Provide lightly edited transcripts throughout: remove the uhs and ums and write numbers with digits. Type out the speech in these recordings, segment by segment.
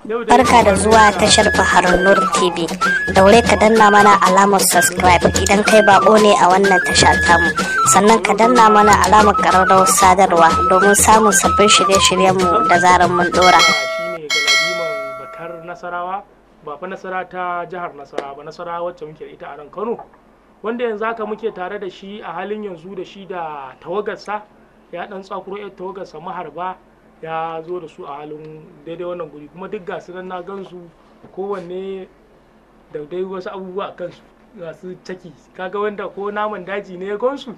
Barka da zuwa tashar Baharun Nur TV. Daure ka danna mana alamar subscribe idan kai bako ne a wannan tasha tamu. Sannan ka danna mana alamar ƙararrawar sadarwa domin samun sabbin shirye-shiryenmu da zarar mun dora. Shine Galadiman Bakar Nasarawa, ba fa Nasara ta jihar Nasarawa ba, Nasarawa wacce muke da ita a nan Kano. Wanda yanzu haka muke tare da shi a halin yanzu da shi da tawagarsa, ya dan tsakuro yar tawagarsa maharba ya zo da su a halin daidai wannan guri, kuma duk gasu nan na gansu kowanne da dai wasu abubuwa a kansu ga su caki, kaga wanda ko naman daji ne ya gansu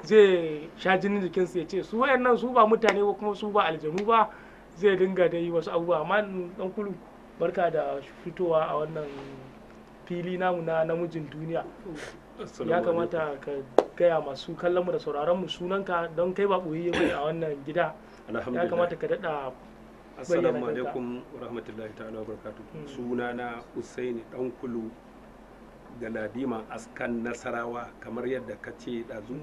zai sha jinin jikinsu ya ce su wayannan su ba mutane ba kuma su ba aljanu ba, zai dinga dai wasu abubuwa. Amma dan kulu, barka da fitowa a wannan fili namu na namijin duniya. Ya kamata ka gaya masu kallon mu da sauraron mu sunanka, don kai ba boye bane a wannan gida. Ya kamata ka daɗa. Assalamu alaikum wa rahmatullahi ta'ala wa barakatuh. Sunana Usaini Dan Kulu Galadiman Askan Nasarawa, kamar yadda ka ce ɗazu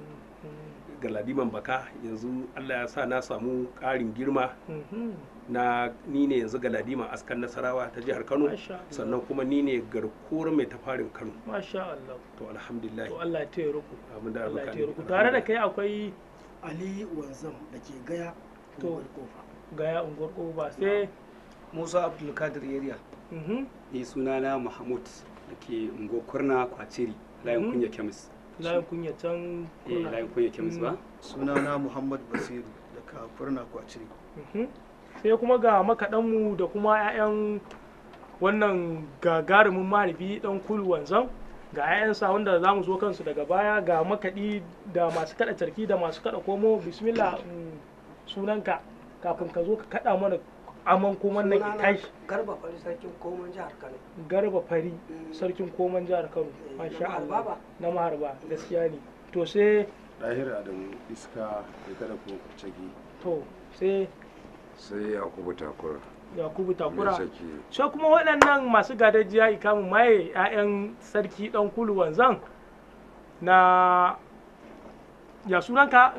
Galadiman Baka. Yanzu Allah ya sa na samu ƙarin girma, na ni ne yanzu Galadiman Askan Nasarawa ta jihar Kano, sannan kuma ni ne garkuwar mai tafarin Kano. Masha Allah. To alhamdulillah. To Allah ya taya ruku. Allah ya taya ruku. Tare da kai akwai Ali Wanzam da ke Gaya to Gaya unguwar Kofa, sai Musa Abdulkadir Yariya. Ni sunana Mahmud da ke unguwar Kurna Kwaciri, layin kunya kemis. Layin kunya can layin kunya kemis ba? Sunana Muhammad Basiru daga Kurna Kwaciri. Sai kuma ga makaɗanmu da kuma 'ya'yan wannan gagarumin mahaifi Dan Kulu Wanzam, ga 'ya'yansa wanda za mu zo kansu daga baya, ga makaɗi da masu kaɗa tarki da masu kaɗa komo. Bismillah, sunanka kafin ka zo ka kaɗa mana aman koman nan ki tashi. Garba Fari sarkin koman jihar Kano. Garba Fari sarkin koman jihar Kano. Masha Allah. Na maharba, gaskiya ne. To sai Dahir Adamu Iska da kada ko Kurcagi. To sai Yakubu Takura. Yakubu Takura. Sai kuma waɗannan masu gadajiya ikamu maye 'ya'yan sarki Dan Kulu Wanzam na ya sunanka.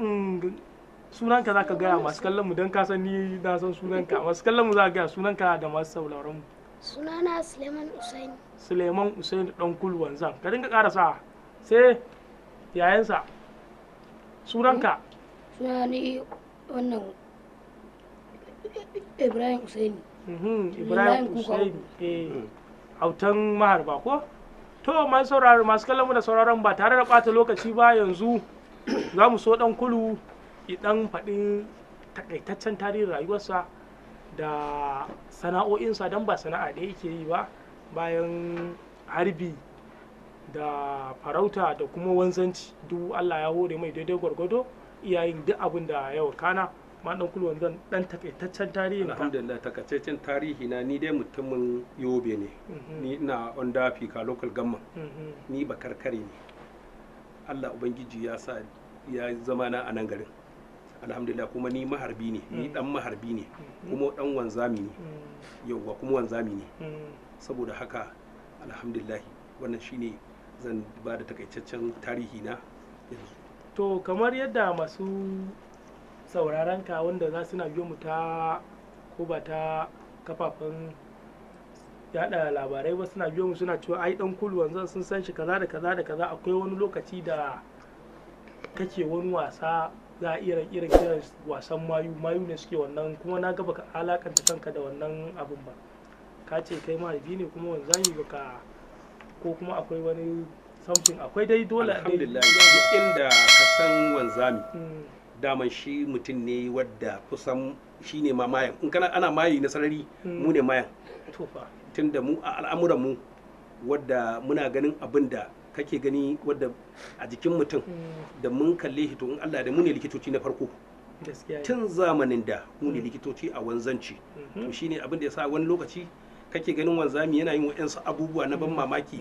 Sunanka za ka gaya masu kallon mu, don ka san ni na san sunanka. Masu kallon mu za ka gaya sunanka da masu sauraron mu. Sunana Suleiman Usaini. Suleiman Usaini Dan Kulu Wanzam. Ka dinga karasa. Sai yayansa. Sunanka. Sunani wannan Ibrahim Usaini. Ibrahim Usaini. Autan maharba ko? To masu sauraro, masu kallon mu da sauraron ba tare da ɓata lokaci ba, yanzu za mu so Dan Kulu idan faɗin takaitaccen tarihin rayuwarsa da sana'o'insa, don ba sana'a da yake yi ba, bayan harbi da farauta da kuma wanzanci duk Allah ya hore mai daidai gwargwado, iyayen duk abin da ya wakana. Ma Dan Kulu Wanzam, dan takaitaccen tarihin ka. Alhamdulillah, takaitaccen tarihi na, ni dai mutumin Yobe ne. Ni ina Onda Fika local government. Ni bakarkare ne. Allah ubangiji ya sa ya zama na a nan garin. Alhamdulillah, kuma ni maharbi ne, ni dan maharbi ne, kuma dan wanzami ne. Yauwa, kuma wanzami ne. Saboda haka alhamdulillah, wannan shine zan ba da takaitaccen tarihi na yanzu. To kamar yadda masu sauraron ka wanda za su na biyo mu ta ko ba ta kafafen yada labarai ba, suna biyo mu suna cewa ai Dan Kulu Wanzam sun san shi kaza da kaza da kaza. Akwai wani lokaci da kake wani wasa, za a iya kiran wasan mayu ne suke wannan, kuma na ga baka alakanta kanka da wannan abun ba. Ka ce kai mahaifi ne kuma wanzami, baka ko kuma akwai wani something, akwai dai dole. Alhamdulillah, duk inda ka san wanzami daman shi mutum ne wadda kusan shi ne ma mayan. In kana ana mayi na sarari, mu ne mayan. Tunda mu a al'amuran mu wadda muna ganin abin da kake gani wadda a jikin mutum da mun kalle shi, to in Allah da mu ne likitoci na farko. Tun zamanin da mu ne likitoci a wanzanci. To shine abin da ya sa wani lokaci kake ganin wanzami yana yin wa'yansu abubuwa na ban mamaki,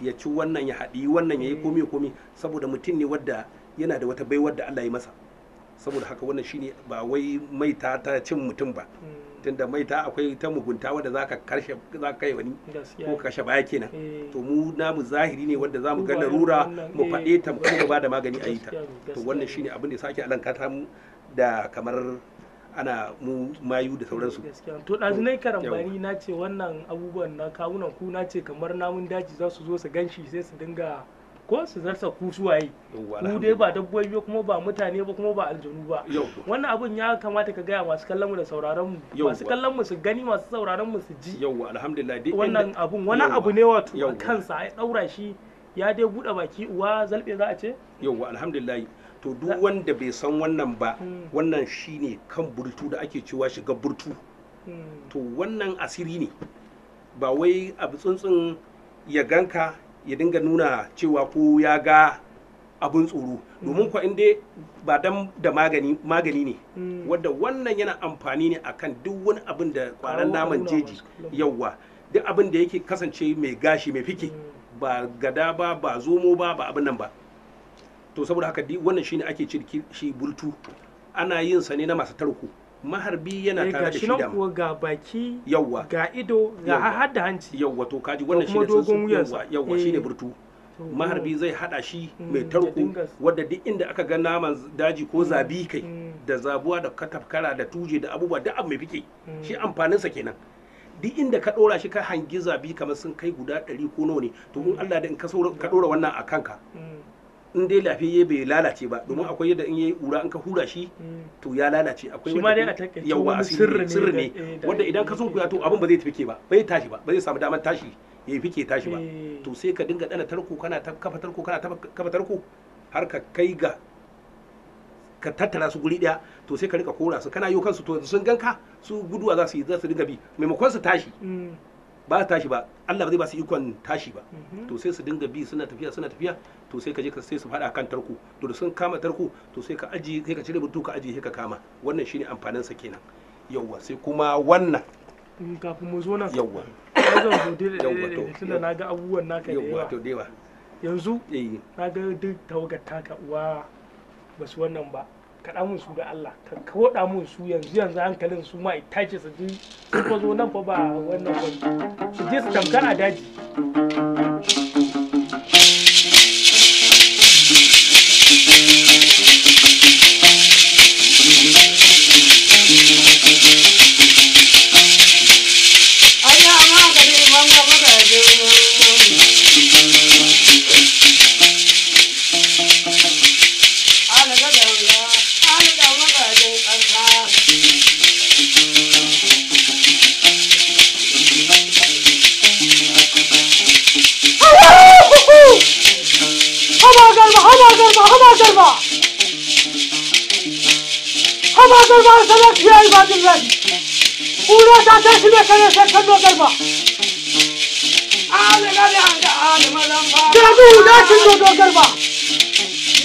ya ci wannan ya haɗi wannan ya yi komi saboda mutum ne wadda yana da wata baiwar da Allah ya masa. Saboda haka wannan shine ba wai maita ta cin mutum ba, tunda maita akwai ta mugunta wadda za ka kai wani ko kashe baya kenan. To mu namu zahiri ne wanda za mu ga larura mu faɗe ta, mu ba da magani a yi ta. To wannan shine abin da ya sake alankata mu da kamar ana mu mayu da sauransu. Gaskiya to ɗazinai karambani na ce wannan abubuwan na kawunan ku na ce kamar namun daji za su zo su ganshi sai su dinga ko su zarsa ku suwaye ku dai ba dabbobi ba kuma ba mutane ba kuma ba aljanu ba. Wannan abun ya kamata ka gaya masu kallon mu da sauraron mu, masu kallon mu su gani, masu sauraron mu su ji. Yawwa alhamdulillah dai wannan abun wani abu ne wato a kansa ya daura shi ya dai bude baki uwa zalbe za a ce. Yawwa alhamdulillah to duk wanda bai san wannan ba wannan shine kan burtu da ake cewa shiga burtu. To wannan asiri ne ba wai abu tsuntsun ya ganka ya dinga nuna cewa ko ya ga abun tsoro domin ko inda ba dan da magani ne wadda wannan yana amfani ne akan duk wani abin da kwaran naman jeji. Yawwa duk abin da yake kasance mai gashi mai fike ba gada ba zomo ba abin nan ba. To saboda haka wannan shine ake ce shi bultu ana yin sa ne na masu tarko. Maharbi yana tare da shi da kuwa ga baki yawwa ga ido ga har da hanci yawwa to kaji wannan shine dogon wuyansa yawwa shine burtu. Maharbi zai hada shi mai tarko wadda duk inda aka ga naman daji ko zabi kai da zabuwa da katafkara da tuje da abubuwa duk abu mai fike shi amfanin sa kenan. Duk inda ka dora shi ka hangi zabi kamar sun kai guda 100 ko nawa ne to in Allah da in ka dora wannan a kanka in dai lafiyayye bai lalace ba domin akwai yadda in yayi ƙura in ka hura shi to ya lalace. Akwai wani sirri ne wanda idan ka sunkuya to abin ba zai fike ba bai tashi ba zai samu damar tashi ya fike tashi ba. To sai ka dinga dana tarko kana kafa tarko har ka kai ga ka tattara su guri daya to sai ka rika kora su kana yo kansu to sun ganka su guduwa za su dinga bi maimakon su tashi ba tashi ba Allah ba zai ba su ikon tashi ba. To sai su dinga bi suna tafiya to sai ka je ka sai su fada kan tarko to da sun kama tarko to sai ka aji sai ka cire butu ka aji sai ka kama. Wannan shine amfanin sa kenan. Yawwa sai kuma wannan kafin mu zo nan yawwa zan zo da tunda na ga abubuwan naka da yawa to dewa yanzu na ga duk tawagar taka uwa basu wannan ba kaɗa mun su da Allah ka koɗa mun su yanzu hankalin su ma tashi su ji su fa zo nan fa ba wannan ba su je su tamkar a daji.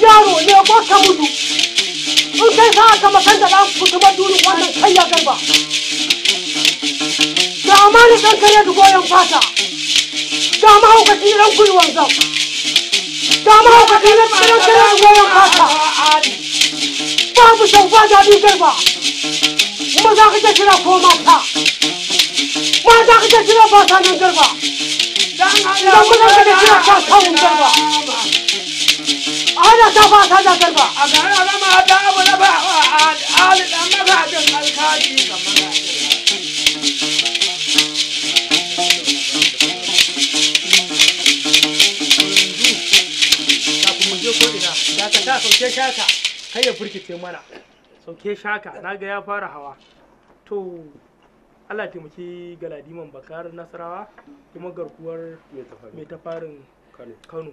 yaro ne ko ka mutu in kai sa aka makan da ɗan kutuba duni wannan kai ya garba da amani ɗan kare da goyon fata da mahaukaci ɗan gwiwan zan da mahaukaci ɗan kare da goyon fata babu shan ba daɗi garba kuma za ka je kira ko mata mata ka je kira ba ta nan garba idan kuma ka je kira ka samun garba ana ta ba ta da garba a ga ana ma da abu na ba ali dan magajin alkali kamar kafin mu je ko ina da ka ta sauke shaka kai ya furkice mana sauke shaka naga ya fara hawa to Allah taimaki galadiman bakar nasarawa kuma garkuwar mai tafarin Kano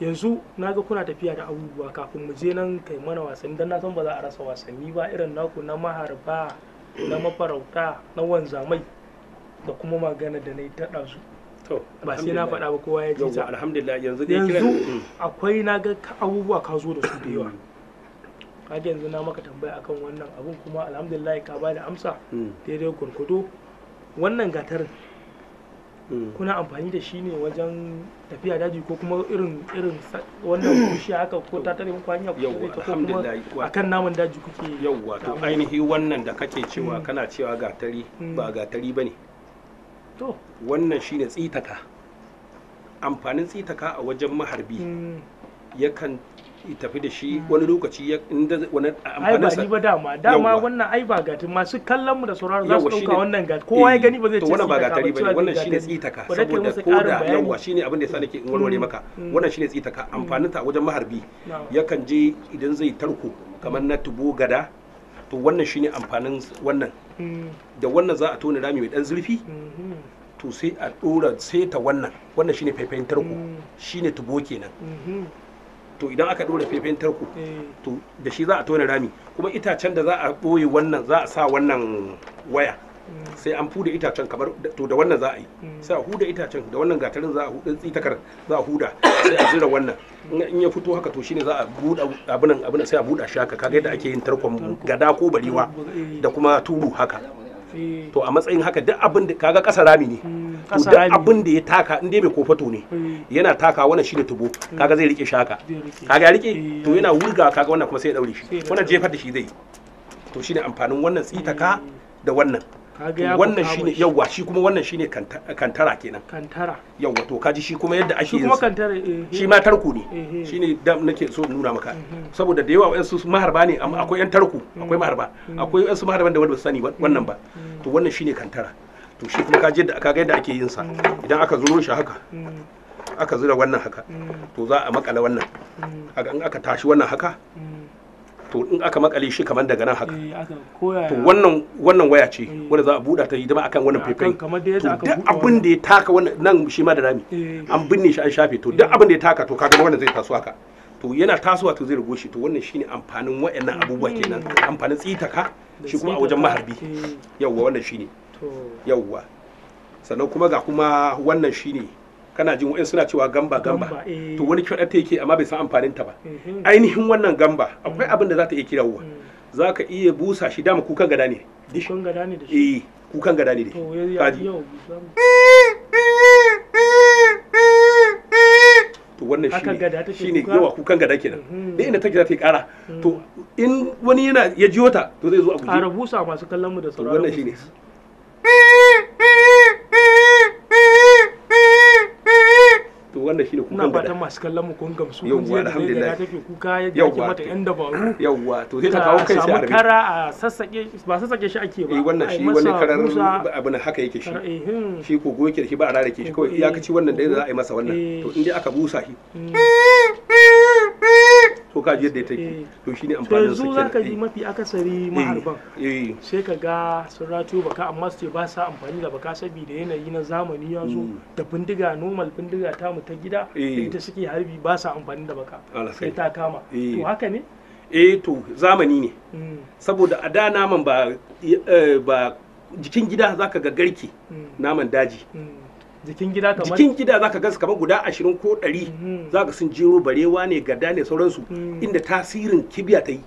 yanzu naga kuna tafiya da abubuwa kafin mu je nan kai mana wasanni dan na san ba za a rasa wasanni ba irin naku na maharba na mafarauta na wanzamai da kuma magana da na yi ta ɗazu ba sai na faɗa ba kowa ya ji ta alhamdulillah yanzu dai kiran akwai naga abubuwa ka zo da su da yawa kaga yanzu na maka tambaya akan wannan abun kuma alhamdulillah ka ba da amsa daidai gurgudo wannan gatarin kuna amfani da shi ne wajen tafiya daji ko kuma irin wannan bishiya haka ko ta tare muku hanya ko kuma akan namun daji kuke yawwa to ainihi wannan da kake cewa kana cewa gatari ba gatari bane to wannan shine tsitaka amfanin tsitaka a wajen maharbi yakan tafi da shi wani lokaci inda wani amfanin sa ai ba dama wannan ai ba gati masu kallon mu da sauraro za su dauka wannan gati kowa ya gani ba zai ce wannan ba gatari bane wannan shine tsitaka saboda koda yawa shine abin da yasa nake in warware maka wannan shine tsitaka amfanin ta wajen maharbi yakan je idan zai tarko kamar na tubo gada to wannan shine amfanin wannan da wannan za a tona rami mai dan zurfi to sai a dora sai ta wannan shine faifayin tarko shine tubo kenan to idan aka dora faifayin tarko to da shi za a tona rami kuma itacen da za a boye wannan za a sa wannan waya sai an fuda itacen kamar to da wannan za a yi sai a huda itacen da wannan gatarin za a huda tsitakar za a huda sai a zira wannan in ya fito haka to shine za a buɗa abinan sai a buɗa shi haka kaga yadda ake yin tarkon gada ko barewa da kuma turu haka to a matsayin haka duk abin da kaga kasa rami ne to duk abin da ya taka in dai mai kofato ne yana taka wannan shine tubo kaga zai rike shi haka kaga ya rike to yana wurga kaga wannan kuma sai ya daure shi wannan jefar da shi zai to shine amfanin wannan tsitaka da wannan wannan shine yawa shi kuma wannan shine kantara kenan kantara yawa to kaji shi kuma yadda ake yin shi ma tarko ne shine da nake so nuna maka saboda da yawa wayansu maharba ne akwai yan tarko akwai maharba akwai wayansu maharban da wanda ba sani wannan ba to wannan shine kantara to shi kuma kaji yadda kaga yadda ake yin sa idan aka zuro shi haka aka zura wannan haka to za a makala wannan in aka tashi wannan haka to in aka makale shi kamar daga nan haka to wannan waya ce wanda za a buɗa ta hidima akan wannan faifai to duk abin da ya taka wannan nan shi ma da rami an binne shi an shafe to duk abin da ya taka to kaga wannan zai taso haka to yana tasowa to zai rigo shi to wannan shine amfanin wayannan abubuwa kenan amfanin tsitaka shi kuma a wajen maharbi yawwa wannan shine yawwa sannan kuma ga kuma wannan shine kana jin wa'in suna cewa gamba to wani kyau ta yake amma bai san amfanin ta ba ainihin wannan gamba akwai abin da za ta iya kirawa za ka iya busa shi dama kukan gada ne kukan gada ne da shi kukan gada ne kaji to wannan shine yawa kukan gada kenan da inda take za ta yi kara to in wani yana ya jiyo ta to zai zo a guje ƙara busa masu kallon mu da sauraron wannan shine to wannan shine kukan gada fatan masu kallon mu kun gamsu kun ji yadda take kuka yadda ake mata yan dabaru yawwa to sai ta kawo kai sai a kara a sassake ba sassake shi ake ba wannan shi wani karar abin haka yake shi ko goke da shi ba a rarake shi kawai iyakaci wannan da za a yi masa wannan to in dai aka busa shi to ka ji yadda take to shine amfanin sa kenan zaka ji mafi akasari maharban sai ka ga sun ratiyo baka amma su ce ba sa amfani da baka saboda yanayi na zamani ya zo da bindiga normal bindiga ta mu ta gida ita suke harbi ba sa amfani da baka sai ta kama to haka ne to zamani ne saboda a da naman ba jikin gida zaka ga garke naman daji jikin gida zaka ga kamar guda 20 ko 100 zaka sun jero barewa ne gada ne sauransu inda tasirin kibiya ta yi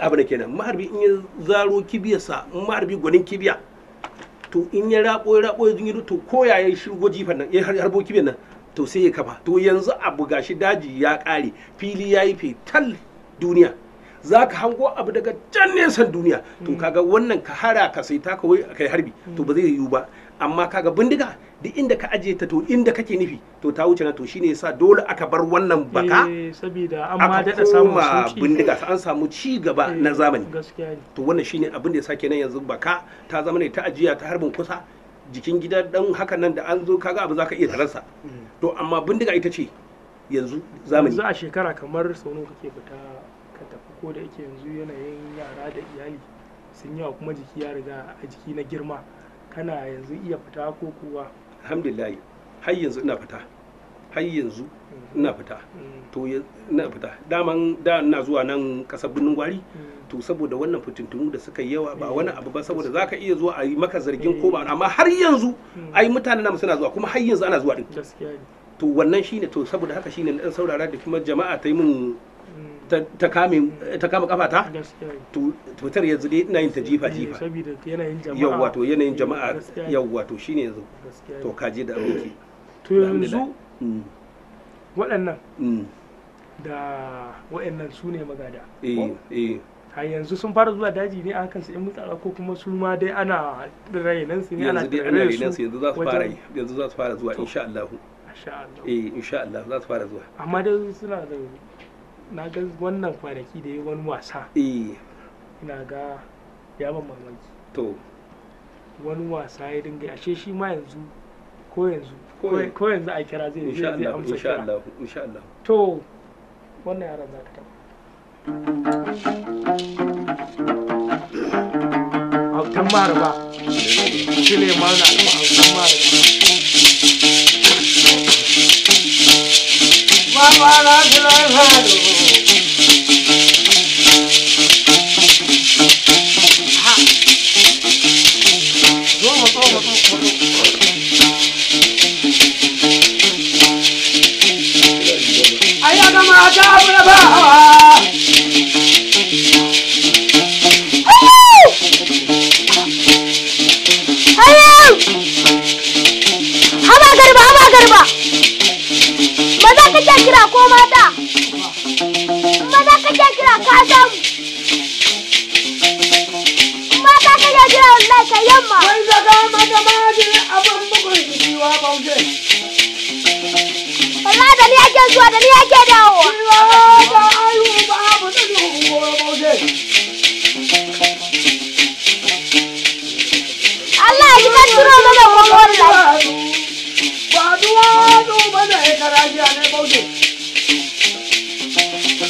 abu da kenan maharbi in ya zaro kibiyarsa maharbi gwanin kibiya to in ya rabo ya jingido to ko ya shirgo jifan nan ya harbo kibiyar nan to sai ya kafa to yanzu abu gashi daji ya kare fili yayi fetal duniya zaka hango abu daga can nesan duniya to kaga wannan ka hara ka sai ta kawai kai harbi to ba zai yiwu ba amma kaga bindiga duk inda ka ajiye ta to inda kake nufi to ta wuce na to shine yasa dole aka bar wannan baka saboda an ma dada samu sauki bindiga an samu ci gaba na zamani to wannan shine abin da yasa kenan yanzu baka ta zama ne ta ajiya ta harbin kusa jikin gida dan haka nan da an zo kaga abu zaka iya tararsa to amma bindiga ita ce yanzu zamani yanzu a shekara kamar sau nawa kake fita ka tafi ko da yake yanzu yanayin yara da iyali sun yawa kuma jiki ya riga a jiki na girma kana yanzu iya fita ko kuwa alhamdulillah har yanzu ina fita to ina fita daman da ina zuwa nan kasar birnin gwari to saboda wannan fitintunu da suka yi yawa ba wani abu ba saboda zaka iya zuwa a yi maka zargin ko ba amma har yanzu ai mutanen nan suna zuwa kuma har yanzu ana zuwa din to wannan shine to saboda haka shine dan saurara da kuma jama'a ta yi min ta kama kafata to fitar yanzu dai ina yin ta jifa saboda yanayin jama'a yawwa to yanayin jama'a yawwa to shine yanzu to kaje da aboki to yanzu waɗannan da waɗannan su ne magada a yanzu sun fara zuwa daji ne a kansu in mutsara ko kuma su ma dai ana rainan su ne ana rainan su yanzu za su fara zuwa insha Allah insha Allah za su fara zuwa amma dai suna da na ga wannan kwanaki da yi wani wasa ina ga ya ban mamaki to wani wasa ya dinga ashe shi ma yanzu ko yanzu a kira zai amsa kira insha Allah to wannan yaran za ka taba autan maraba Suleiman Alfa autan maraba Baba na Suleiman kira ko mata maza kake kira ka samu mata kake kira wallahi ka yamma wai daga mata maji abin bugun jiwa bauje wallahi da ni ake zuwa da ni ake dawo da ayu ba abu da duhu bauje Allah ya ka turo mana ko wallahi ba duwa duba da karajiya ne bauje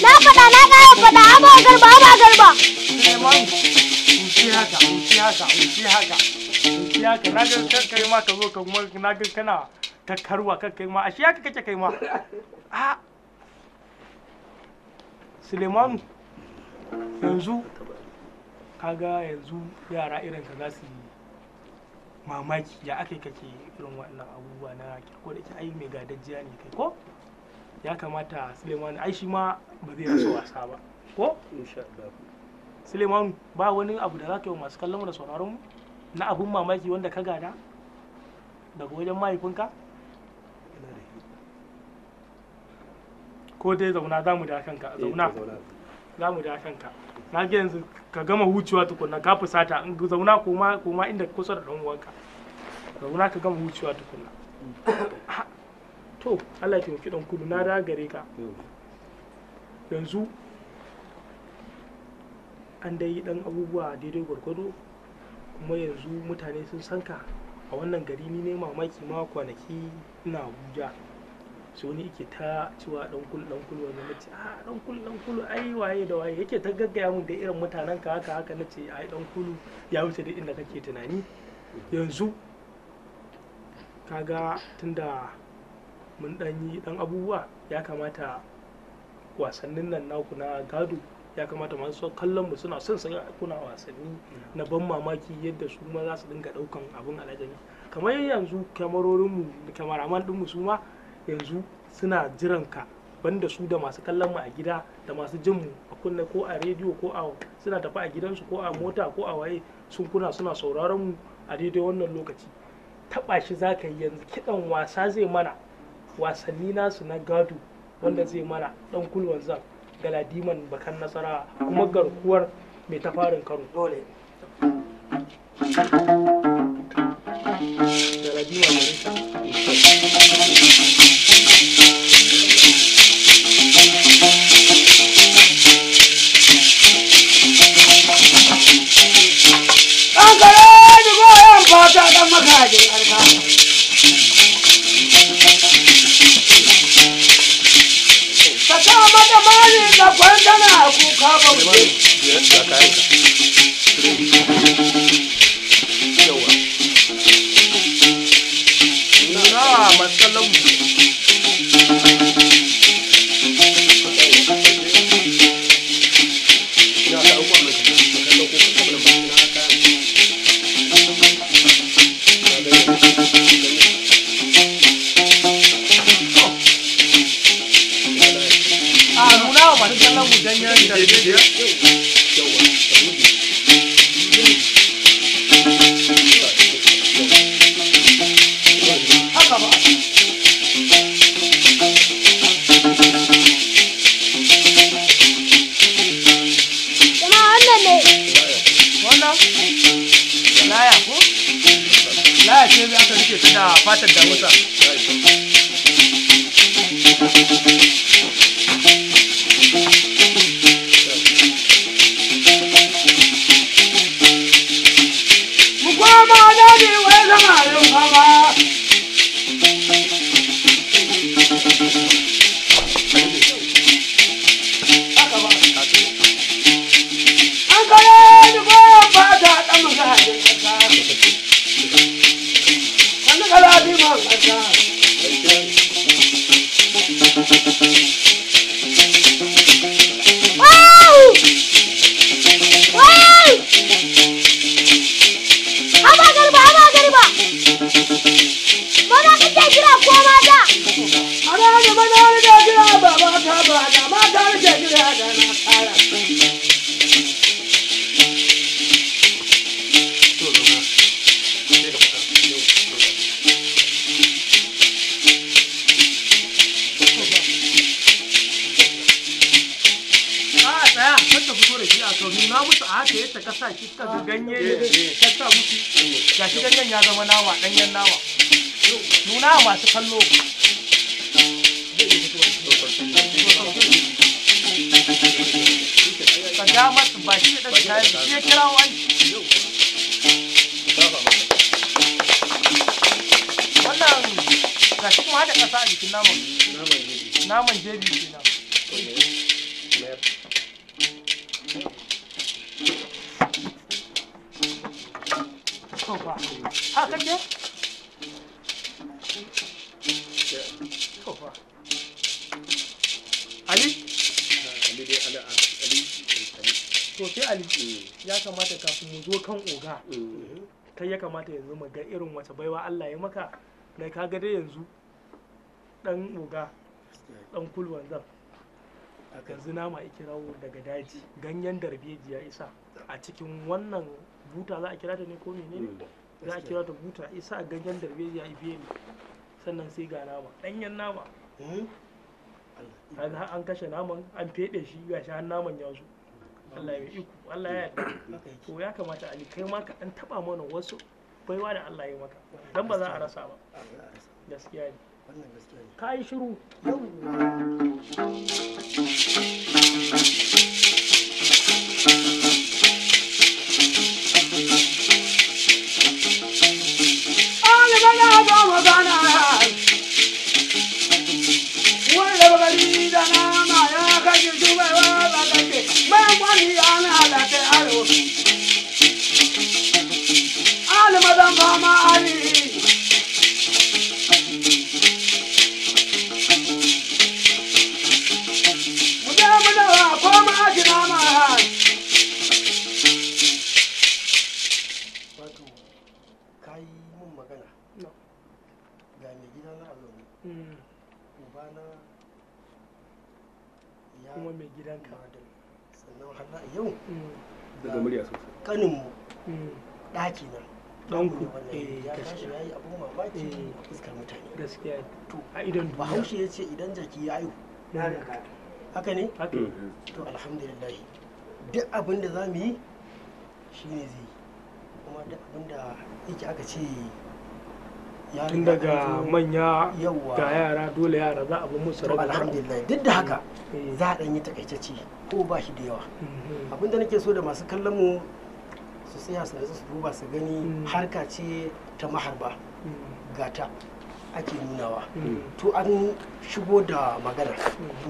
na faɗa na ƙara faɗa aba garba wuce haka na ga kai ma ka zo ka kuma na ga kana ta karwa kai ma ashe haka kake kai ma a Suleiman yanzu kaga yanzu yara irin ka za su yi mamaki ya ake kake irin waɗannan abubuwa na kirko da ke ai mai gadajjiya ne kai ko ya kamata Suleiman ai shi ma ba zai rasa wasa ba ko insha Allah Suleiman ba wani abu da zaka yi masu kallon mu da sauraron mu na abun mamaki wanda ka gada daga wajen mahaifinka ko dai zauna za mu da kanka zauna za mu da kanka na ga yanzu ka gama hucewa tukunna ka fusata in zauna koma inda kusa da dan uwanka zauna ka gama hucewa tukunna to Allah ya taimaki dan kudu na da gare ka yanzu an dai dan abubuwa daidai gwargwado kuma yanzu mutane sun san ka a wannan gari ni ne mamaki ma kwanaki ina Abuja so ni yake ta cewa dan kul wanda nace a dan kul ai waye da waye yake ta gaggaya mun da irin mutanen ka haka nace ai dan kulu ya wuce da inda kake tunani yanzu kaga tunda mun dan yi dan abubuwa ya kamata wasannin nan naku na gado ya kamata masu kallon mu suna son su ga kuna wasanni na ban mamaki yadda su ma za su dinga daukan abun alajabi kamar yanzu kyamarorin mu kyamaraman din mu su ma yanzu suna jiran ka banda su da masu kallon mu a gida da masu jin mu a kunna ko a rediyo ko a suna tafi a gidansu ko a mota ko a waye suna sauraron mu a daidai wannan lokaci taba shi zaka yi yanzu kidan wasa zai mana wasanni nasu na gado wanda zai mana dan kulwan zan galadiman bakan nasara kuma garkuwar mai tafarin karo dole galadiman marisa an kare da goyon fata dan makajin alka ka sa mata mali da kwantana kuka bauke na matsalan fatar da musa naman jebi kenan. Haka ke? Ali? To sai Ali ya kamata kafin mu zo kan oga kai ya kamata yanzu mu ga irin wace baiwa Allah ya maka na kaga dai yanzu dan oga dan kulwan zan yanzu nama ikirawo daga daji ganyen darbeji ya isa a cikin wannan buta za a kira ta ne ko menene za a kira ta buta isa ganyen darbeji ya ibe ne sannan sai ga nama danyen nama an kashe naman an fede shi gashi har naman ya zo Allah ya iko Allah ya yarda to ya kamata Ali kai ma ka dan taba mana wasu baiwa da Allah ya maka dan ba za a rasa ba gaskiya ne wannan gaskiya ne kai shiru Ale bala ba magana wala bagari da na ma ya kaji duba wa ba kaji mai wani ana da ta aro ale madan ba ma ali muda ko ma jina ma wato kai mun magana ga mai gida na azumi ubana ya kuma mai gidanka sannan har yau daga murya sosai kanin mu daki na dan ku ya tashi yayi abun mamaki fuskar mutane gaskiya to a idan Bahaushe ya ce idan jaki ya aihu haka ne haka to alhamdulillah duk abin da zamu yi shine zai kuma duk abin da yake aka ce tun daga manya ga yara dole yara za a bi musu rabu alhamdulillah duk da haka za a ɗanyi takaitacce ko ba shi da yawa abinda nake so da masu kallon mu su tsaya su su duba su gani harka ce ta maharba gata ake nunawa to an shigo da magana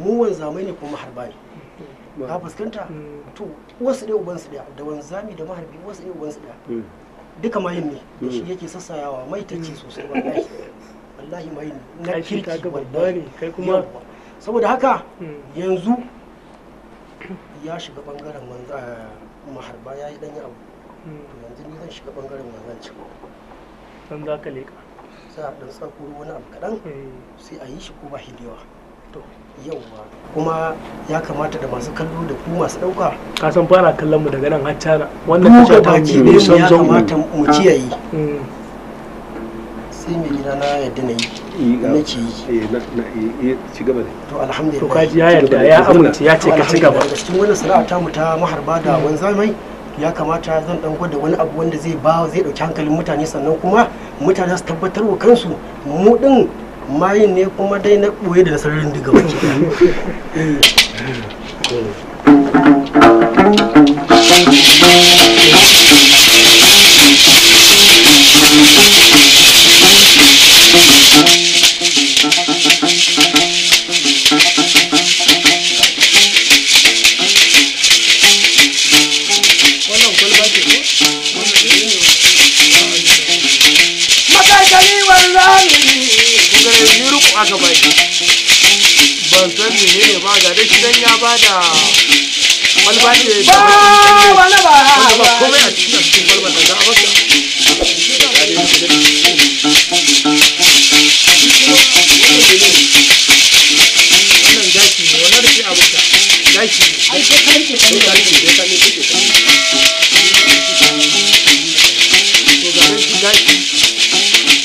mu wanzamai ne ko maharba ne ka fuskanta to wasu ɗaya ubansu ɗaya da wanzami da maharbi wasu ɗaya ubansu ɗaya duka mayin ne shi yake sassayawa mai take sosai wallahi wallahi mayin na kirki wallahi kai kuma saboda haka yanzu ya shiga bangaren maharba ya yi danyi abu to yanzu ni zan shiga bangaren wanzanci dan za ka leka sai a dan tsakuro wani abu kaɗan sai a yi shi ko ba shi da yawa yauwa kuma ya kamata da masu kallo da ku masu ɗauka ka san fara kallon mu daga nan har China wannan tasha ta mu son ya kamata mu kiyaye sai mai gida na yadda na yi nake yi ci gaba da to alhamdulillah to kaji ya yarda ya amince ya ce ka ci gaba da cikin wannan sana'a ta mu ta maharba da wanzamai ya kamata zan dan gwada wani abu wanda zai dauki hankalin mutane sannan kuma mutane su tabbatar wa kansu mu din mayin ne kuma dai na ɓoye da sararin diga baki wannan kwalba ce ko makakali wanzami dogara ni ruku aka bai ban san menene ba ga dai dan ya bada kwalba ce da wani ba komai a cikin kwalba da za a baka wannan gashi ne wannan rufe abinka gashi ne ai sai ka rike kan gashi ne ka ne kike kan to ga dai gashi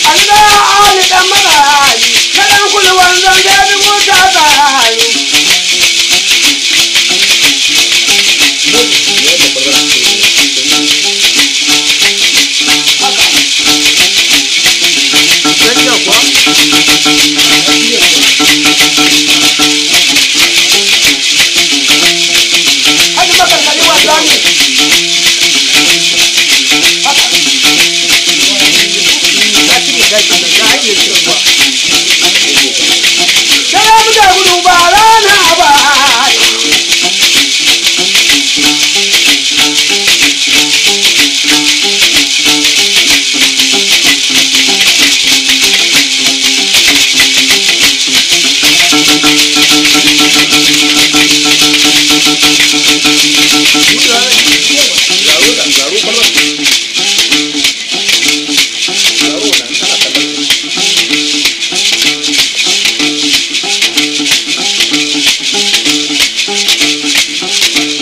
Allah ali dan marayi kadan kulwan zan ga dubu ta tsarayi Hadi bakar kali wazani Salam da gudu ba rana ba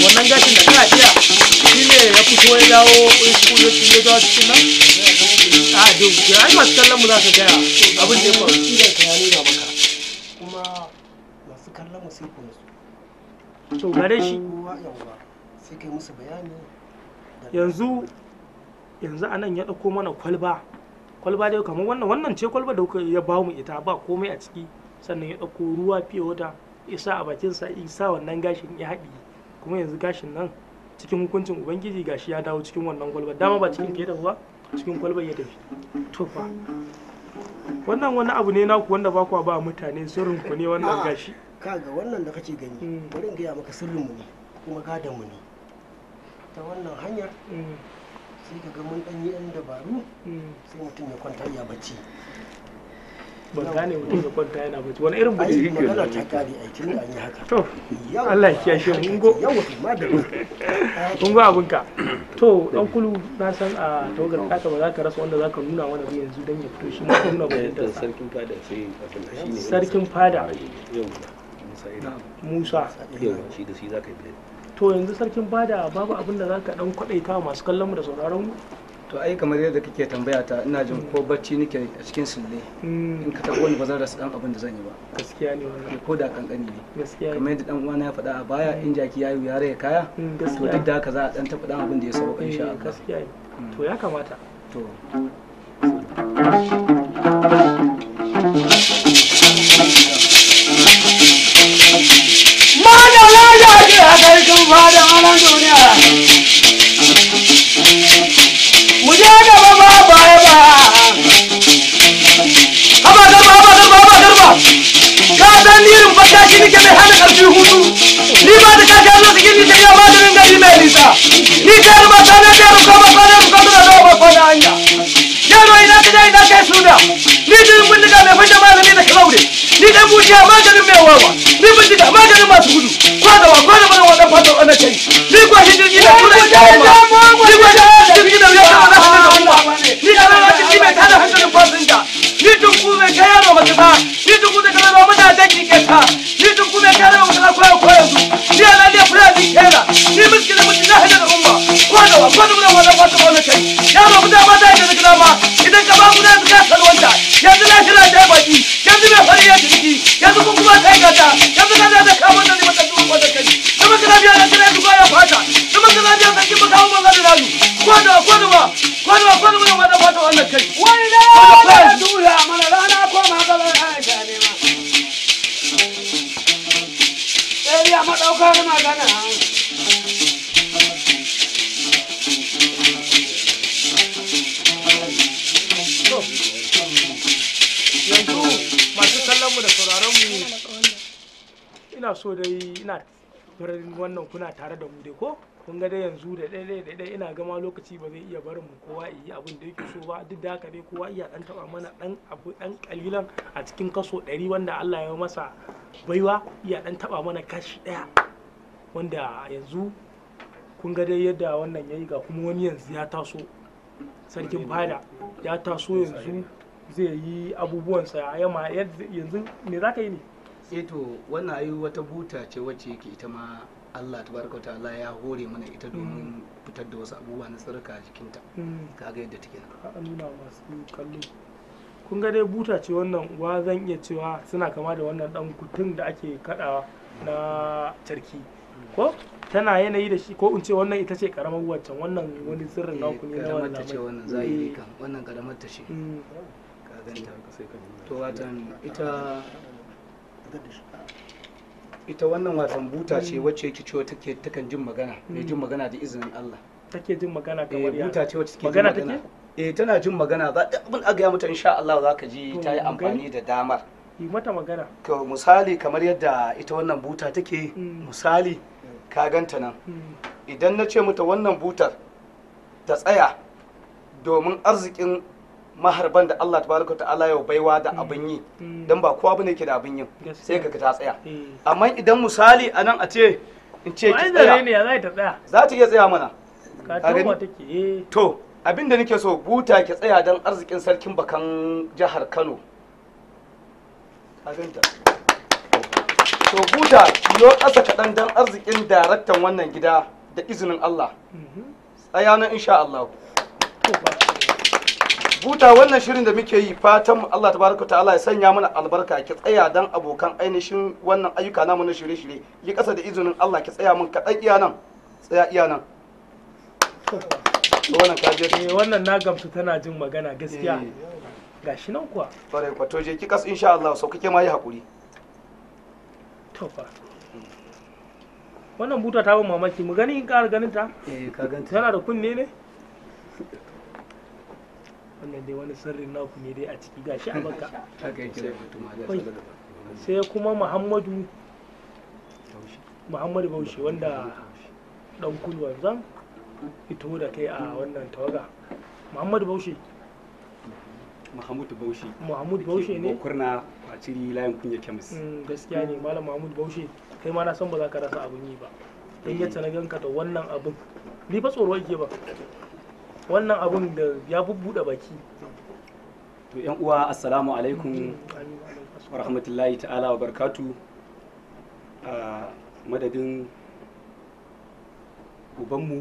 wannan gashin da kana kira shi ne ya fito ya dawo ya dawo cikin nan a duk ya ai masu kallon mu za su gaya abin da ya faru idan ka ya nuna maka kuma masu kallon mu sai kuma su to gare shi kowa yawa sai kai musu bayani yanzu anan ya dauko mana kwalba dai kamar wannan ce kwalba da ya ba mu ita ba komai a ciki sannan ya dauko ruwa fiye wata isa a bakin sa isa wannan gashin ya haɗi kuma yanzu gashin nan cikin hukuncin ubangiji gashi ya dawo cikin wannan kwalba dama ba cikin ke da ruwa cikin kwalbar ya tafi to fa wannan wani abu ne naku wanda ba ku ba mutane sirrin ku ne wannan gashi kaga wannan da kake gani bari in gaya maka sirrin mu ne kuma gadan mu ne ta wannan hanyar sai ka ga mun dan yi yan dabaru sai mutum ya kwanta ya bacci ban gane mutum ya kwanta yana bacci wani irin bacci ai magana ta kare ai tun an yi haka to Allah ya kiyashe mun go kun go abinka to dan kulu na san a tawagar taka ba za ka rasa wanda za ka nuna mana yanzu dan ya fito shi ma ka nuna bayan sarkin fada sai shine sarkin fada Musa yawa shi da shi za ka yi to yanzu sarkin fada babu abin da za ka dan kwadaita masu kallon mu da sauraron mu to ai kamar yadda kake tambaya ta ina jin ko bacci nake a cikin sulle in ka tabo ni ba zan rasa dan abin da zan yi ba gaskiya ne wannan ko da kankani ne gaskiya kamar yadda dan uwana ya faɗa a baya in jaki yayi ya rage kaya to duk da haka za a dan tafi dan abin da ya sauka insha Allah gaskiya ne to ya kamata to Madala ya ji a sarkin fada anan duniya mu je gaba ba baya ba haba garba ka san nirin fata shi nake mai hana karfi hutu ni ba da ka zo cikin ni tafiya maganin gari mai nisa ni ka yi ba sanar da ruka ba sanar ruka da dawa ba kwana hanya yaro ina ka ina kai suna ni din bindiga mai fata malami da kalaure ni dan buciya maganin mai wawa ni bindiga maganin masu gudu kwadawa mana wannan fata wannan kai ni kwa shi jirgi da tura ni kwa jirgi da ya kama na hannun da umma ni da rana jirgi mai tada hankalin fasinja ni tunku mai kai yaro mace ta ni tunku da kana mata da kike ta ni tunku mai kai yaro mace ta koyo su ni ala ne fura di kera ni miskina mutum na hannun da umma kwadawa mana wannan fata wannan kai yaro mu da mata da gida ma idan ka ba mu da ka salwanta yanzu na shira da baki yanzu mai fari ya jiki yanzu kuma kai gata yanzu kana da kawo da mata duwa kwada kai kuma kana biya da kana duwa ya fata kuma kana biya da kin baka mun ga da rayu kwada mana wannan fata wannan kai wallahi dura mana rana ko ma ga aisha ne ma sai ya madauka da magana yanzu masu kallon mu da sauraron mu ina so dai ina barin wannan kuna tare da mu dai ko kun ga dai yanzu da ɗaya ina gama lokaci ba zai iya barin mu kowa yi abin da yake so ba duk da haka dai kowa iya dan taba mana dan abu dan kalilan a cikin kaso 100 wanda Allah ya masa baiwa iya dan taba mana kashi ɗaya wanda yanzu kun ga dai yadda wannan yayi ga kuma wani yanzu ya taso sarkin fada ya taso yanzu zai yi abubuwansa yanzu me za ka yi ne to wannan ayi wata buta ce wacce yake ita ma Allah tabaraka ta'ala ya hore mana ita domin fitar da wasu abubuwa na tsarka a jikinta kaga yadda take a nuna masu kallo kun ga dai buta ce wannan uwa zan iya cewa suna kama da wannan dan kutun da ake kadawa na carki ko tana yanayi da shi ko in ce wannan ita ce karamar wancan wannan wani sirrin naku ne na wannan ce wannan zahiri kan wannan karamar ta ce ka ganta to watan ita wannan watan buta ce wacce yake cewa takan jin magana mai jin magana da izinin Allah take jin magana kamar ya buta ce wacce take jin magana tana jin magana za ta abin aga mata insha Allah za ka ji ta yi amfani da damar yi mata magana to misali kamar yadda ita wannan buta take misali ka ganta nan idan na ce mata wannan butar ta tsaya domin arzikin maharban da Allah tabaraka ta'ala ya baiwa da abin yi dan ba kowa bane yake da abin yin sai ka ta tsaya amma idan misali anan a ce in ce ki tsaya ne ya zai ta tsaya za ta iya tsaya mana ka tawo take to abinda nake so buta ki tsaya dan arzikin sarkin bakan jihar Kano ka ganta to buta yo ƙasa kaɗan dan arzikin daraktan wannan gida da izinin Allah tsaya nan insha Allah buta wannan shirin da muke yi fatan Allah tabaraka ta'ala ya sanya mana albarka ki tsaya dan abokan ainihin wannan ayyuka namu na shirye-shirye yi ƙasa da izinin Allah ki tsaya mun kaɗan iya nan tsaya iya nan wannan kaje wannan na gamsu tana jin magana gaskiya gashi nan kuwa fare kwato je ki kas insha Allah sau kake ma yi hakuri to fa wannan buta ta ban mamaki mu gani in ƙara ganin ta ka ganta tana da kunne ne wannan dai wani sirrin naku ne dai a ciki gashi a baka sai kuma Muhammadu Bauchi wanda dan kulwar zan fito da kai a wannan tawaga Muhammadu Bauchi Muhammadu Bauchi ne kurna a ciri layin kunya kemis gaskiya ne malam Muhammadu Bauchi kai ma na san ba za ka rasa abun yi ba dan yadda na ganka da wannan abun ni fa tsoro yake ba wannan abun da ya bubbuɗe baki to yan uwa assalamu alaikum wa rahmatullahi ta'ala wa barkatu a madadin ubanmu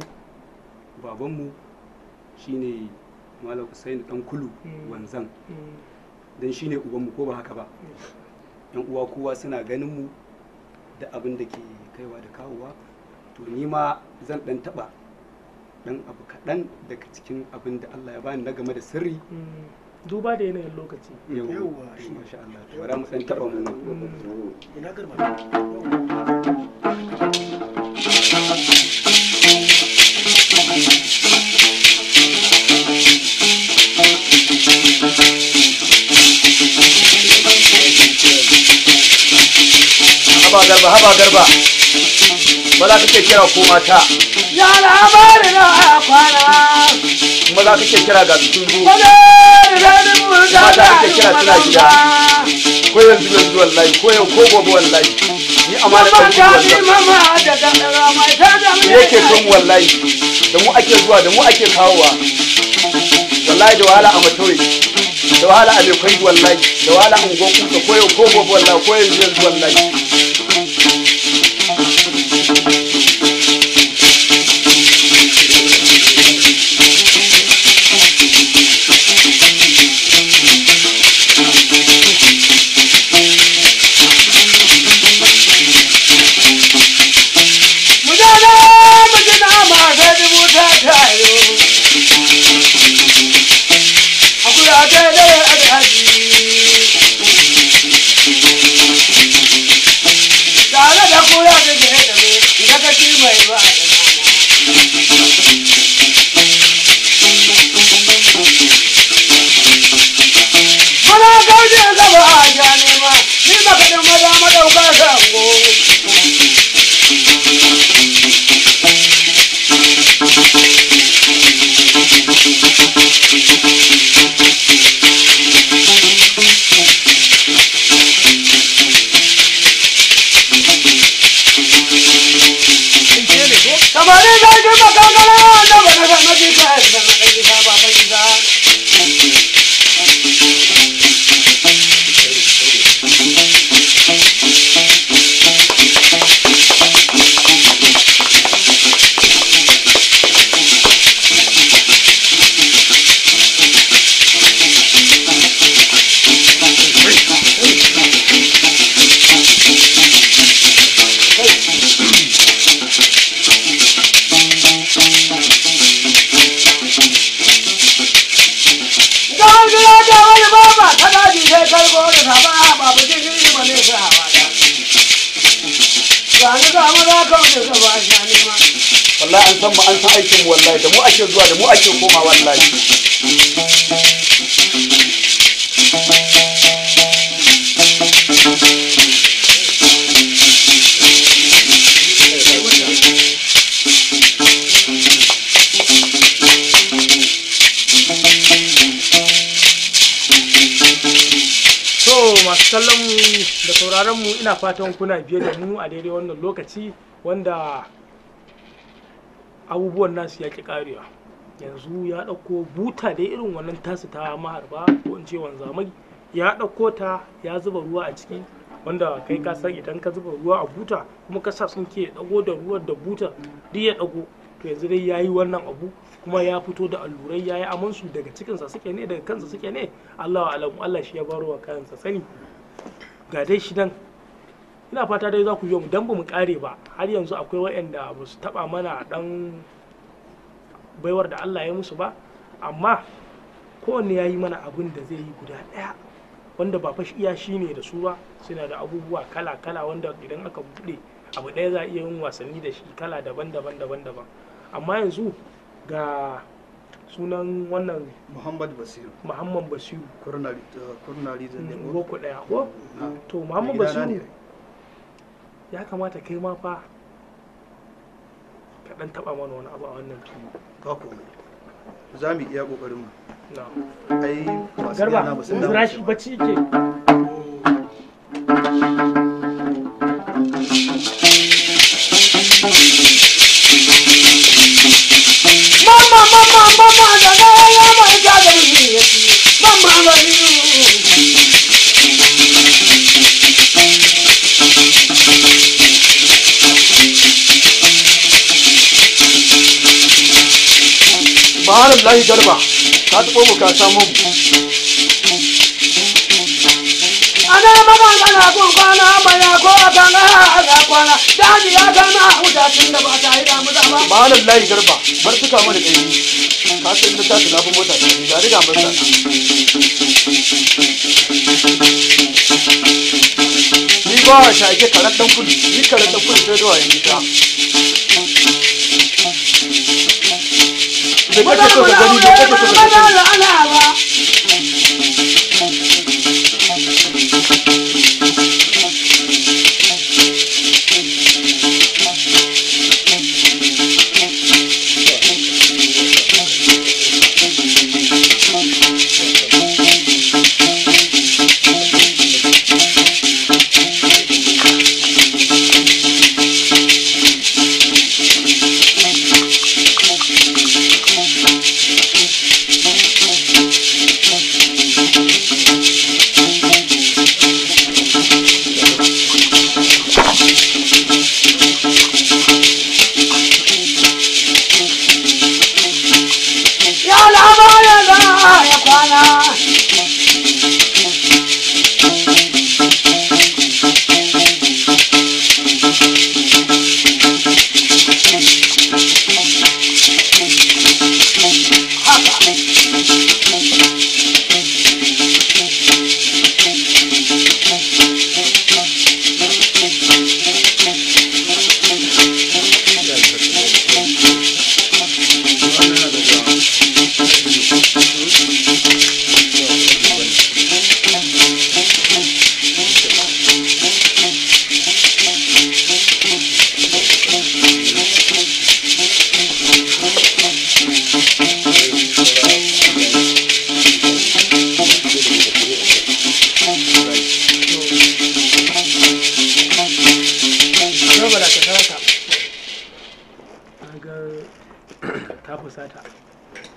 babanmu shine malam Usaini dan kulu wanzan dan shine ubanmu ko ba haka ba yan uwa kowa suna ganin mu da abin da ke kaiwa da kawowa to ni ma zan dan taba dan abu kaɗan daga cikin abin da Allah ya bani na game da sirri duba da yanayin lokaci yawa masha Allah to bara mu san taba mu ina garba haba garba ba za ka ke kira ko mata ya labari na kwana kuma za ka ke kira ga cikin zu mata ka ke kira tana gida ko yanzu wallahi ko yau ko gobe wallahi ni amana da wallahi yake kan wallahi da mu ake zuwa da mu ake kawowa wallahi da wahala a matauye da wahala a lekwai wallahi da wahala a ungon kuka ko yau ko gobe wallahi ko yanzu wallahi ba ni ga maza ka wuce ka ba shi nema wallahi an san mu an san aikin mu wallahi da mu ake zuwa da mu ake koma wallahi masu kallon mu da sauraron mu ina fatan kuna biye da mu a daidai wannan lokaci wanda abubuwan nasu ya ki karewa yanzu ya dauko buta da irin wannan tasu ta maharba ko in ce wanzamai ya dauko ta ya zuba ruwa a ciki wanda kai ka san idan ka zuba ruwa a buta kuma ka sa sun ke dago da ruwan da buta duk ya dago to yanzu dai yayi wannan abu kuma ya fito da allurai yayi amansu daga cikinsa suke ne daga kansa suke ne Allahu alamu Allah shi ya baro wa kansa sani ga dai shi nan ina fata dai za ku yi mu dan ba mu kare ba har yanzu akwai waɗanda ba su taba mana dan baiwar da Allah ya musu ba amma kowanne ya yi mana abin da zai yi guda ɗaya wanda ba fashi iya shi ne da su ba suna da abubuwa kala kala wanda idan aka buɗe abu ɗaya za a iya yin wasanni da shi kala daban-daban daban-daban amma yanzu ga sunan wannan Muhammad Basiru kurnari da ne boko daya ko to Muhammad Basiru ya kamata kai ma fa ka dan taba mana wani abu a wannan fili ka komai za mu iya kokarin mu ai garba zira shi bacci yake mama da na ya ma ja da ni mama ba ni Malam lahi garba ka taɓo mu ka samu mu ana magana kun kwana baya ko kana ga kwana daji ya kana huda tun da ba ta yi da mu ba malam lahi garba bar tuka mana kai ka san da ta na mota ta ga riga masa ni ba ta ke karan dan kudi ni karan dan kudi sai da wayan ta da kake so ka gani da kake so ka gani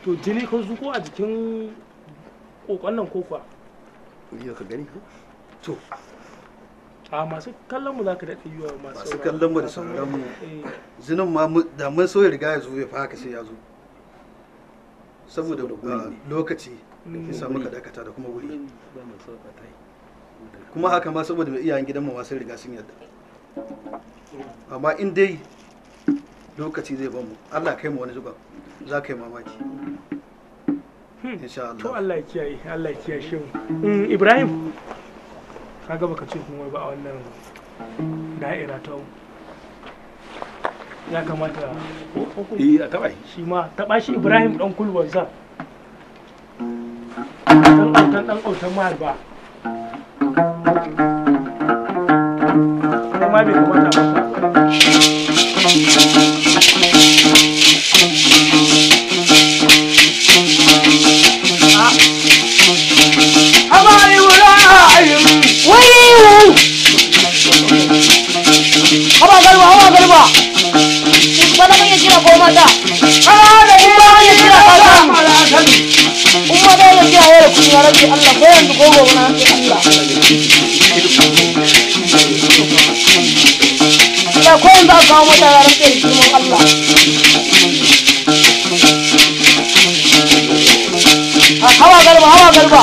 to jini kan zuko a jikin kokon nan ko kuwa iya ka gani to a masu kallon mu zaka daɗe yiwa masu kallon mu da sauraron mu zinin ma da mun so ya riga ya zo ya fa haka sai ya zo saboda lokaci ya samu ka dakata da kuma wuri kuma haka ma saboda mai iyayen gidan mu ma sai riga sun yarda amma in dai lokaci zai bamu Allah kai mu wani zuba za ka yi mamaki insha Allah to Allah ya kiyaye Allah ya kiyaye shi Ibrahim kaga baka ce kuma ba a wannan da'ira ta ya kamata a taba shi ma taba shi Ibrahim dan kulwansa dan autan mahalba kuma bai kamata Hawa garba ba da kake kira ko mata da ni ba kake kira kaza umma da ya kira yau kun ya rabbi Allah ko yanzu ko gobe na Allah ya ko yanzu aka kawo mata ya rabbi sunan Allah hawa garba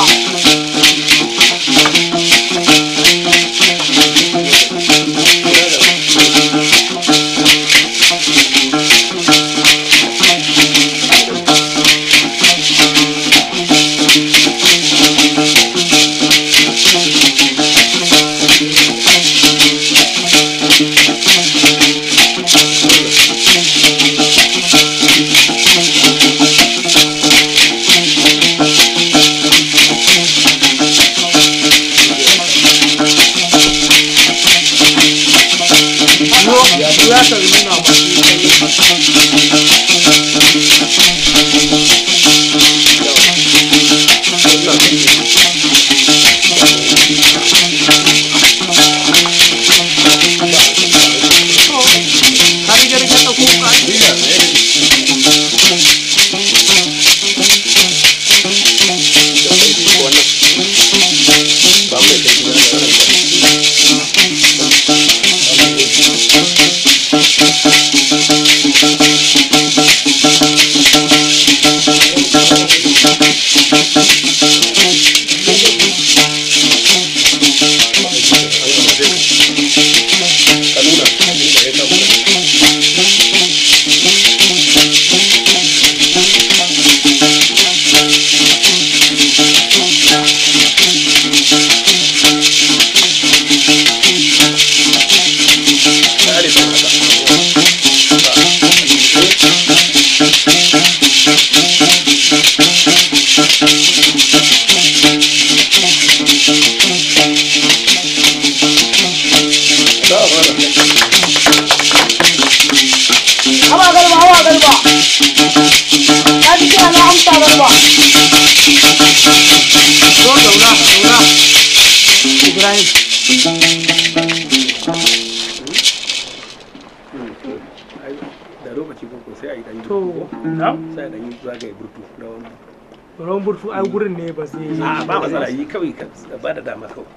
Ruwan burtu ai gurin ne ba zai ba matsala yi kawai ka ba da dama kawai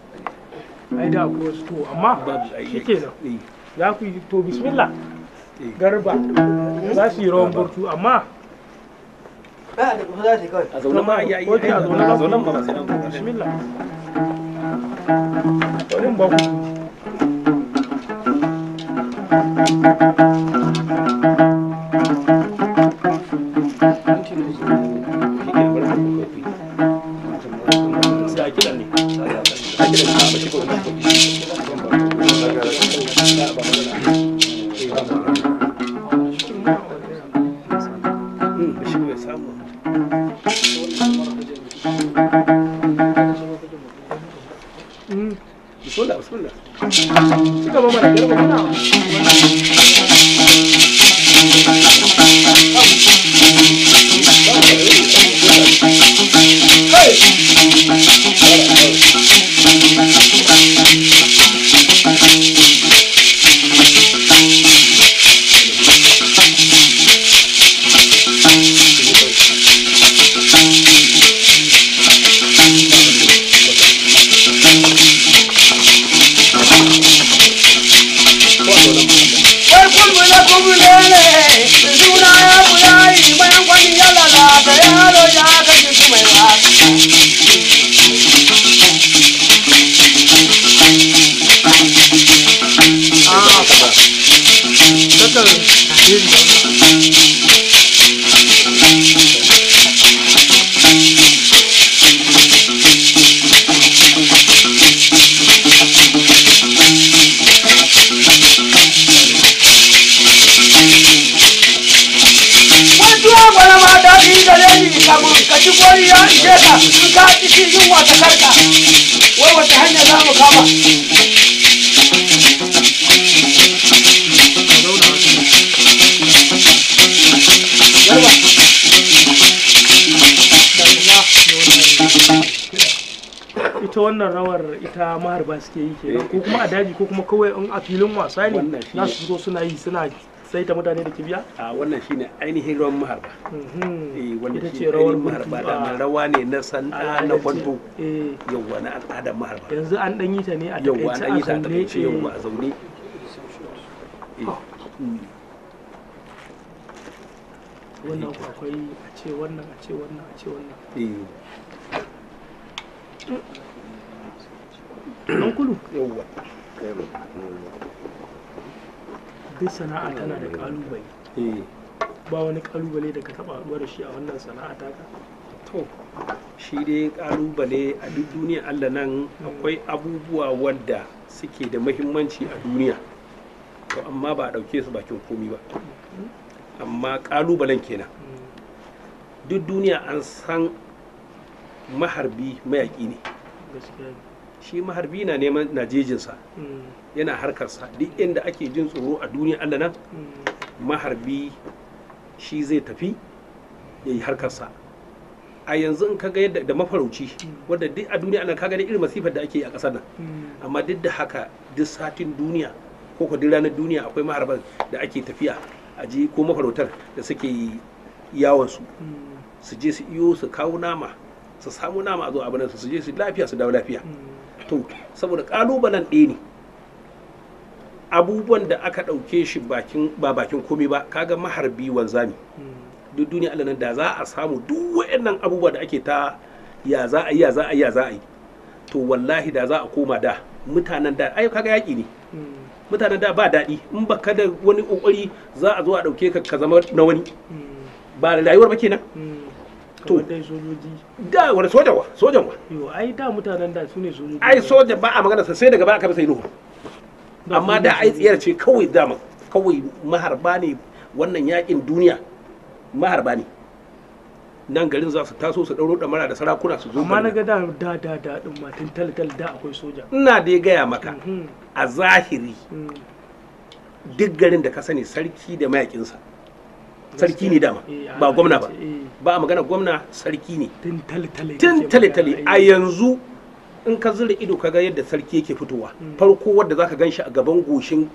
ai da akwai wasu to amma shikenan za ku yi to bismillah garba za su yi ruwan burtu amma a zaune ma ya yi a zaune ma ba sai an kuma bismillah bari ba ku ci gori ya ishe ka in ka ci yunwa ta karka wai wata hanya za mu kama ita wannan rawar ita maharba suke yi kenan ko kuma a daji ko kuma kawai in a filin wasa ne za su zo suna yi suna saita mutane da kibiya a wannan shine ainihin rawan maharba wanda ita shi ce rawar maharba da rawa ne na sanda na kwanto yawwa na al'adar maharba yanzu an dan yi ta ne a yawwa an yi ta a takaice takaice yawwa a zaune wannan akwai a ce wannan a ce wannan a ce wannan ɗan kulu yawwa duk sana'a tana da kalubale ba wani kalubale da ka taba haɗuwa da shi a wannan sana'a taka to shi dai kalubale a duk duniya Allah nan akwai abubuwa wadda suke da muhimmanci a duniya to amma ba a ɗauke su bakin komi ba amma kalubalen kenan duk duniya an san maharbi mayaƙi ne shi maharbi na neman najejinsa yana harkarsa duk inda ake jin tsoro a duniya Allah nan maharbi shi zai tafi ya yi harkarsa a yanzu in kaga yadda da mafarauci wadda duk a duniya ana kaga da irin masifar da ake yi a ƙasar nan amma duk da haka duk satin duniya ko ko duk ranar duniya akwai maharban da ake tafiya a je ko mafarautar da suke yawon su je su iyo su kawo nama su samu nama a zo abin su je su lafiya su dawo lafiya to saboda kalubalen ɗaya ne abubuwan da aka ɗauke shi ba bakin komai ba kaga maharbi wanzami duk duniya Allah nan da za a samu duk wayannan abubuwa da ake ta ya za a yi ya za a yi ya za a yi to wallahi da za a koma da mutanen da ai kaga yaki ne mutanen da ba daɗi in ba ka da wani kokari za a zo a ɗauke ka zama na wani ba da rayuwar ba kenan to dai sojoji da wani sojan wa yo ai da mutanen da su ne sojoji ai soja ba a magana sai daga ba aka bisa nuhu amma da ai tsiyar ce kawai dama kawai maharba ne wannan yakin duniya maharba ne nan garin za su taso su ɗauro ɗamara da sarakuna su zo amma na ga da din matin taltal da akwai soja ina dai gaya maka a zahiri duk garin da ka sani sarki da mayakinsa sarki ne dama ba gwamna ba ba a magana gwamna sarki ne tun tale a yanzu in ka zura ido ka ga yadda sarki yake fitowa farko wadda zaka gan shi a gaban goshin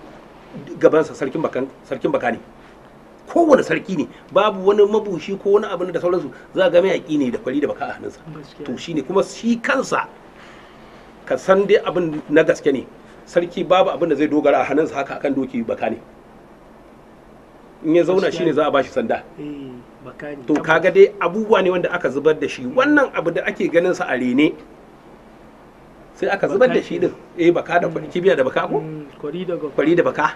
gabansa sarkin baka ne kowane sarki ne babu wani mabushi ko wani abin da sauransu za ga mayaƙi ne da kwari da baka a hannunsa to shine kuma shi kansa ka san dai abin na gaske ne sarki babu abin da zai dogara a hannunsa haka akan doki baka ne in ya zauna shine za a bashi sanda to kaga dai abubuwa ne wanda aka zubar da shi wannan abu da ake ganin sa a rene sai aka zubar da shi din baka da kibiya da baka ko kwari da baka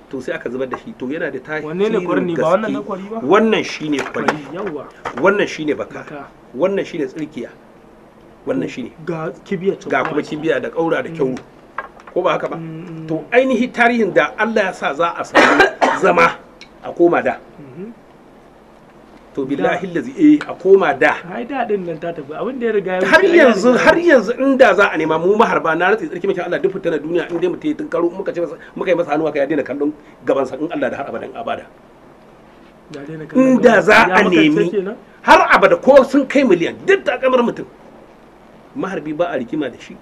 to sai aka zubar da shi to yana da tasiri wanne ne kwarni ba wannan na kwari ba wannan shine kwari yawa wannan shine baka wannan shine tsirkiya wannan shine ga kibiya ga kuma kibiya da kaura da kyau ko ba haka ba to ainihi tarihin da Allah ya sa za a samu zama a koma da to billahi lazi a koma da ai da din nan ta tafi abin da ya riga ya har yanzu inda za a nema mu maharba na ratsi tsarki mace Allah duk fitina duniya in dai mutum ya tunkaro muka ce muka yi masa hannu aka ya daina kallon gaban sa in Allah da har abadan abada inda za a nemi har abada ko sun kai miliyan duk da kamar mutum maharbi ba a rikima da shi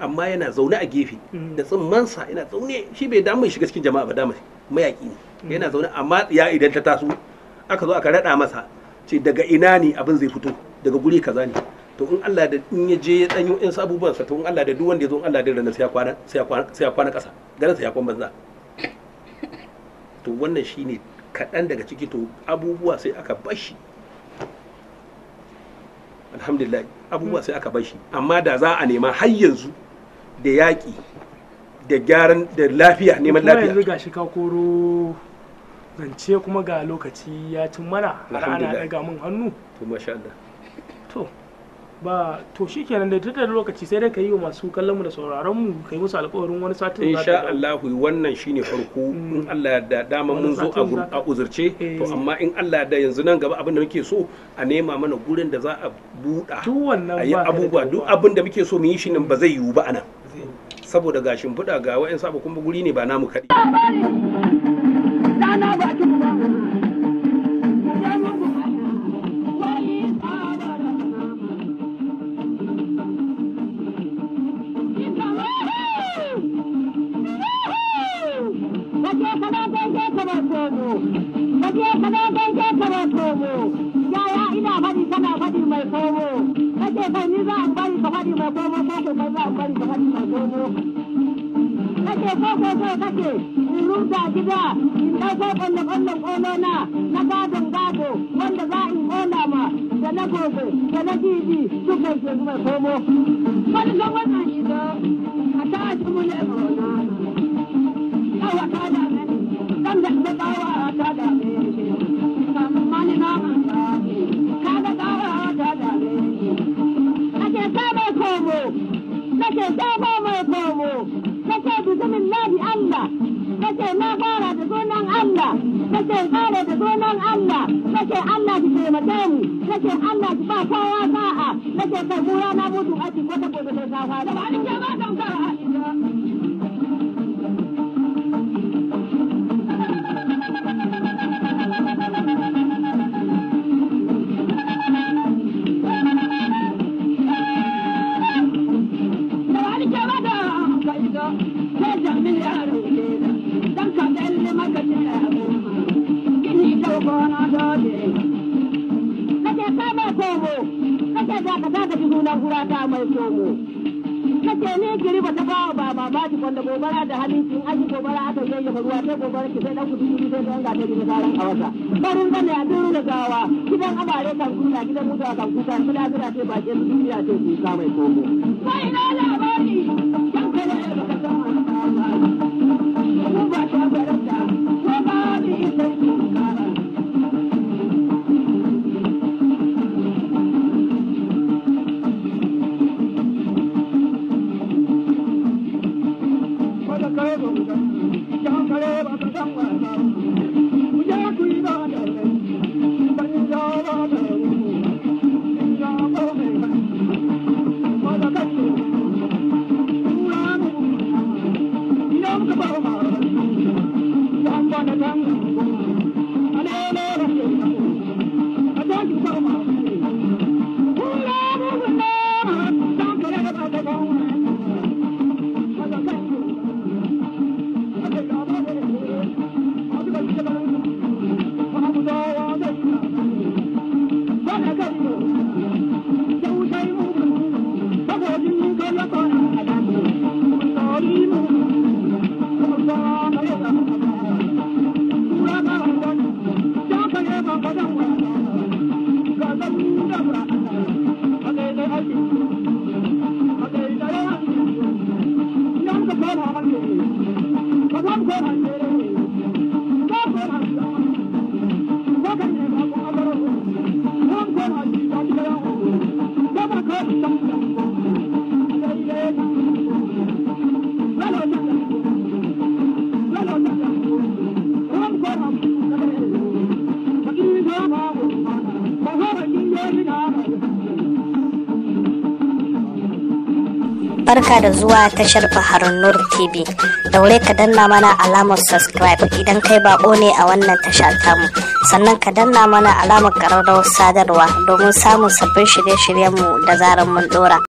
amma yana zaune a gefe da tsimmansa yana zaune shi bai damu shiga cikin jama'a ba damu mayaki ne yana zaune amma ya idan ta taso aka zo aka rada masa ce daga ina ne abin zai fito daga guri kaza ne to in Allah da in ya je ya danyo in abubuwan sa to in Allah da duk wanda ya zo in Allah da ranar sai ya kwana kasa garin sa ya kwan banza to wannan shine kaɗan daga ciki to abubuwa sai aka bashi alhamdulillah abubuwa sai aka bashi amma da za a nema har yanzu da yaƙi da gyaran da lafiya neman lafiya yanzu gashi ka koro zance kuma ga lokaci ya cin mana har ana daga mun hannu to masha Allah to ba to shikenan da duk da lokaci sai dai ka yi wa masu kallon mu da sauraron mu kai musu alƙawarin wani satin insha Allah wannan shine farko in Allah ya da dama mun zo a uzurce to amma in Allah ya da yanzu nan gaba abin da muke so a nema mana gurin da za a buɗa a yi abubuwa duk abin da muke so mu yi shi nan ba zai yiwu ba anan saboda ga shimfiɗa ga wa'in sabu kuma guri ne ba namu kaɗai. Yaya ina faɗi kana faɗi mai komo kace kai ni za a bari ka faɗi mai komo ko ko kai za a bari ka faɗi mai komo kace ko kace in rusa gida in ɗauko ƙwallon ƙolona na gadon gado wanda za in ƙona ma da na gobe da na jibi duka ke mai komo wani ga wannan gida a ta ci mu ne ƙona kawa ta da ne dan da ta kawa ta da ne mani na kaga kawa ta da ne kace sabo komo kace sabo mai komo kace bismillahi Allah kace na fara da sunan Allah kace fara da sunan Allah kace Allah ki taimake mu kace Allah ki ba kowa sa'a kace kai mu na mutu a cikin wata gobe sai ta fara ba ni ke ba dan kara kace ne kiri ba ta bawa baba ba ji kwanda gobara da halin kin aji gobara aka yayyafa ruwa sai gobara ki sai dan kudi sai dan ga ta gida garan a wata barin gane a duru da gawa gidan amare kan kula gidan mutuwa kan kuka kula gida sai ba ke duniya sai ku ka mai komo sai na labari kan kare ba ka san ba ta barata ko ba ni sai ku kara Barka da zuwa tashar Baharun Nur TV. Daure ka danna mana alamar subscribe idan kai bako ne a wannan tasha tamu. Sannan ka danna mana alamar ƙararrawar sadarwa domin samun sabbin shirye-shiryenmu da zarar mun dora.